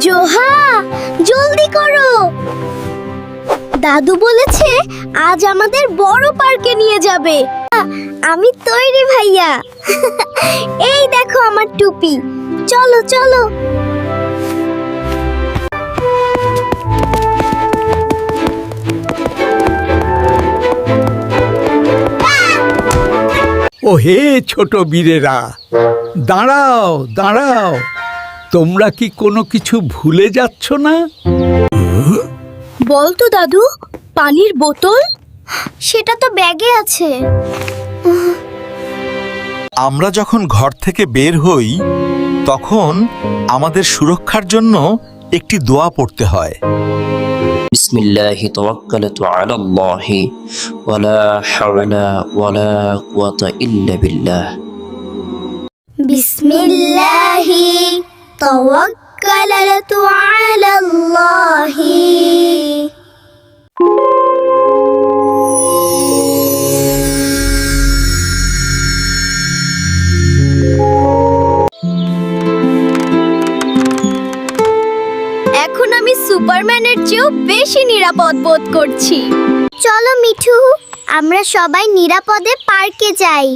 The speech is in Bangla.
জোহা, জলদি করো। দাদু বলেছে আজ আমাদের বড় পার্কে নিয়ে যাবে। আমি তৈরি ভাইয়া। এই দেখো আমার টুপি। চলো চলো। ও হে ছোট বীরেরা, দাঁড়াও দাঁড়াও, তোমরা কি কোনো কিছু ভুলে যাচ্ছ না? বল তো দাদু, পানির বোতল? সেটা তো ব্যাগে আছে। আমরা যখন ঘর থেকে বের হই তখন আমাদের সুরক্ষার জন্য একটি দোয়া পড়তে হয়। বিসমিল্লাহি তাওয়াক্কালতু আলাল্লাহি ওয়ালা হাওলা ওয়ালা কুওয়াতা ইল্লা বিল্লাহ। বিসমিল্লাহি তাওয়াক্কালতু আলাল্লাহি। এখন আমি সুপারম্যানের চেয়েও বেশি নিরাপদ বোধ করছি। চলো মিঠু, আমরা সবাই নিরাপদে পার্কে যাই।